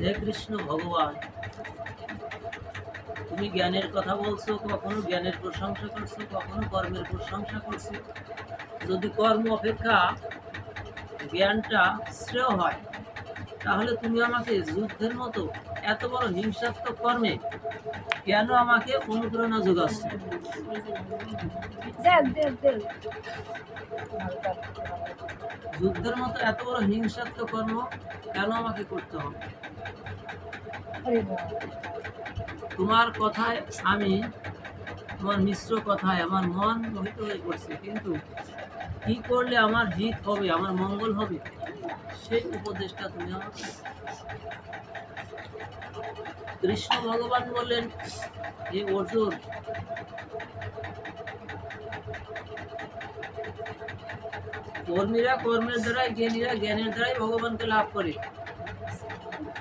হে কৃষ্ণ ভগবান, তুমি জ্ঞানের কথা বলছো, কখনো জ্ঞানের প্রশংসা করছো, কখনো কর্মের প্রশংসা করছো। যদি কর্ম অপেক্ষা জ্ঞানটা শ্রেয় হয়, তাহলে তুমি আমাকে যুদ্ধের মতো এত বড় হিংসাত্মক কর্মে কেন আমাকে অনুপ্রেরণা যোগাচ্ছ? যুদ্ধের মতো এত বড় হিংসাত্মক কর্ম কেন আমাকে করতে হবে? তোমার কথায় তোমার মিশ্র কথায় আমার মন মোহিত হয়ে পড়ছে, কিন্তু কি করলে আমার হিত হবে, আমার মঙ্গল হবে, সেই উপদেশটা তুমি আমাকে। কৃষ্ণ ভগবান বললেন, হে অর্জুন, কর্মীরা কর্মের দ্বারাই, জ্ঞানীরা জ্ঞানের দ্বারাই ভগবানকে লাভ করে।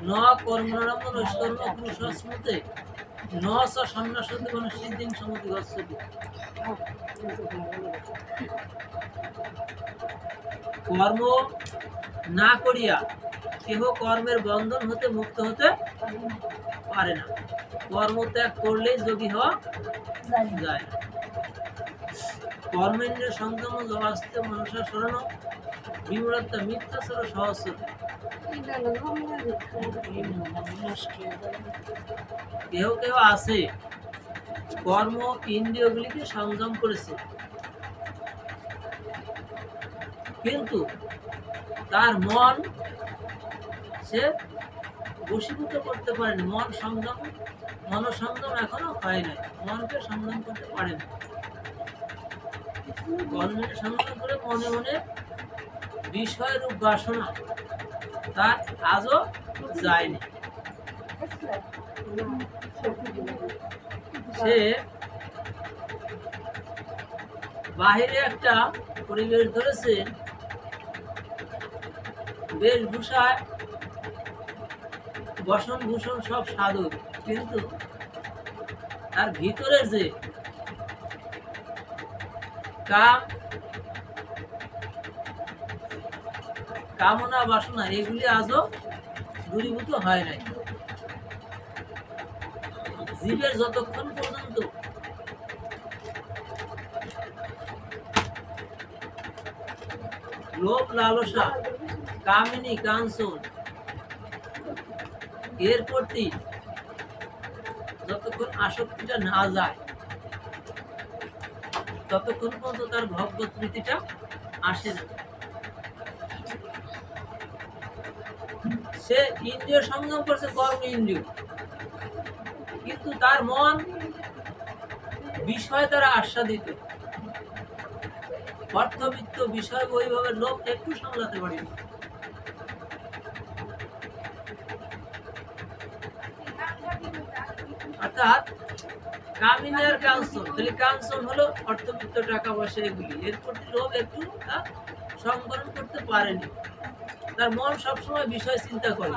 ন কর্মণারম্ভ নৈষ্কর্ম পুরুষস্মৃতে ন স সন্ন্যাসতি কোন সিদ্ধিং সমতি গচ্ছতি। কর্ম না করিয়া কেহ কর্মের বন্ধন হতে মুক্ত হতে পারে না। কর্ম ত্যাগ করলেই যোগী হওয়া যায় না। কর্মেন্দ্রিয় সংযম জবাস্তে মনুষ্য শরণ বিমূঢ়তা মিথ্যাচর সহস্র। কেউ কেউ আছে কর্ম ইন্দ্রিয়গুলিকে সংযম করেছে, কিন্তু তার মন সে বশীভূত করতে পারেনি। মনসংযম এখনো হয় নাই, মনকে সংযম করতে পারেনি। কর্মের সংযম করে মনে মনে বিষয়রূপ বাসনা তার আজও যায়নি। সে বাহিরে একটা পরিবেশ ধরেছে, বেশভূষায় বসন ভূষণ সব সাধু, কিন্তু তার ভিতরের যে কামনা বাসনা এগুলি আজও দূরীভূত হয় নাই। জীবের যতক্ষণ পর্যন্ত লোভ লালসা কামিনী কাঞ্চন এর প্রতি যতক্ষণ আসক্তিটা না যায়, ততক্ষণ পর্যন্ত তার ভগবত প্রীতিটা আসে না। সে ইন্দ্রিয় সংযম করছে, কর্ম ইন্দ্রিয়, কিন্তু তার মন বিষয় দ্বারা আস্বাদিত। অর্থবিত্ত বিষয় বৈভবের লোভ একটু সামলাতে পারেনি। অর্থাৎ কামিনী আর কাঞ্চন, তাহলে কাঞ্চন হলো অর্থবিত্ত, টাকা পয়সা এগুলি, এর প্রতি লোভ একটু সংবরণ করতে পারেনি। তার মন সবসময় বিষয় চিন্তা করে।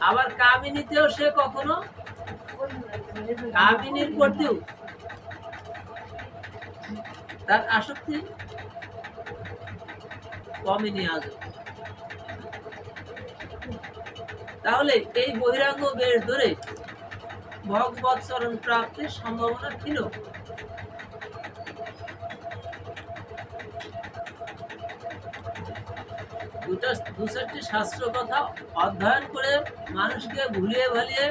আবার কামিনীতেও সে কখনো কামিনীর প্রতিও তার আসক্তি কমেনি আজও। তাহলে এই বহিরাঙ্গ বেশ ধরে ভগবৎ চরণ প্রাপ্তির সম্ভাবনা ছিল। দু চারটি শাস্ত্র কথা অধ্যয়ন করে মানুষকে ভুলিয়ে ভালিয়ে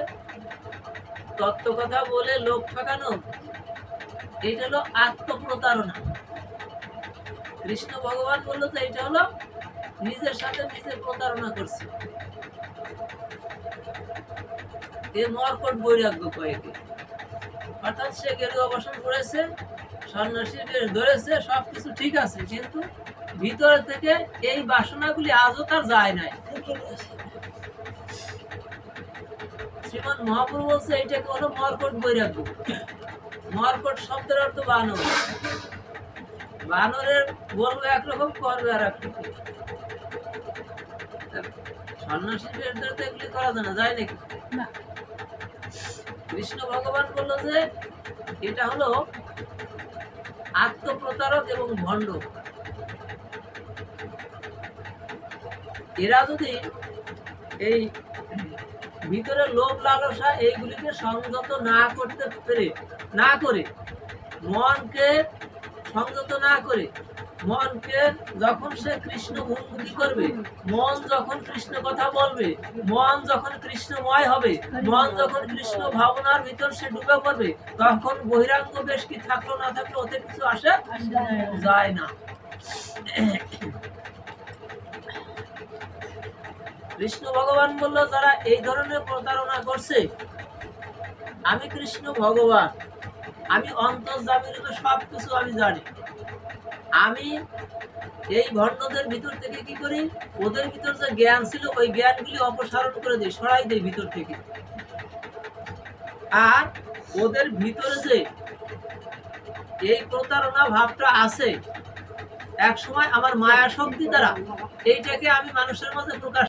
তত্ত্ব কথা বলে লোক ঠকানো, এটা হলো আত্মপ্রতারণা। কৃষ্ণ ভগবান বললো যে এটা হলো নিজের সাথে নিজে প্রতারণা করছে। এ মর্কট বৈরাগ্য কয়েকে, অর্থাৎ সে গেরুয়া বসন করেছে, সন্ন্যাসী বেশ ধরেছে, সবকিছু ঠিক আছে, কিন্তু ভিতর থেকে এই বাসনাগুলি আজও তার যায় নাই। শ্রীমৎ মহাপ্রভু বলছে এইটাকে হলো মর্কট বৈরাগ্য। মর্কট শব্দের অর্থ বানর। বানরের বলবে একরকম, করবে আর একরকম। সন্ন্যাসীর বেশ ধরে তো এগুলি করা যায় না, যায় নাকি? কৃষ্ণ ভগবান বললো যে এটা হলো আত্মপ্রতারক এবং ভণ্ড। এরা যদি এই ভিতরে লোভ লালসা এইগুলিকে সংযত না করে মনকে সংযত না করে মনকে যখন সে কৃষ্ণ উন্মুখী করবে, মন যখন কৃষ্ণ কথা বলবে, মন যখন কৃষ্ণময় হবে, মন যখন কৃষ্ণ ভাবনার ভিতর সে ডুবে পড়বে, তখন বহিরাঙ্গ বেশ কি থাকলো না থাকলো ওতে কিছু আসে যায় না। কৃষ্ণ ভগবান বলল, যারা এই ধরনের প্রতারণা করছে, আমি কৃষ্ণ ভগবান, আমি অন্তর্যামী রূপে সবকিছু আমি জানি। আমি এই ভণ্ডদের ভিতর থেকে কি করি, ওদের ভিতর যে জ্ঞান ছিল ওই জ্ঞানগুলি অপসারণ করে দিই, সরাই দিই ভিতর থেকে। আর ওদের ভিতরে যে এই প্রতারণা ভাবটা আছে, এক সময় আমার মায়া শক্তি দ্বারা এইটাকে আমি মানুষের মাঝে প্রকাশ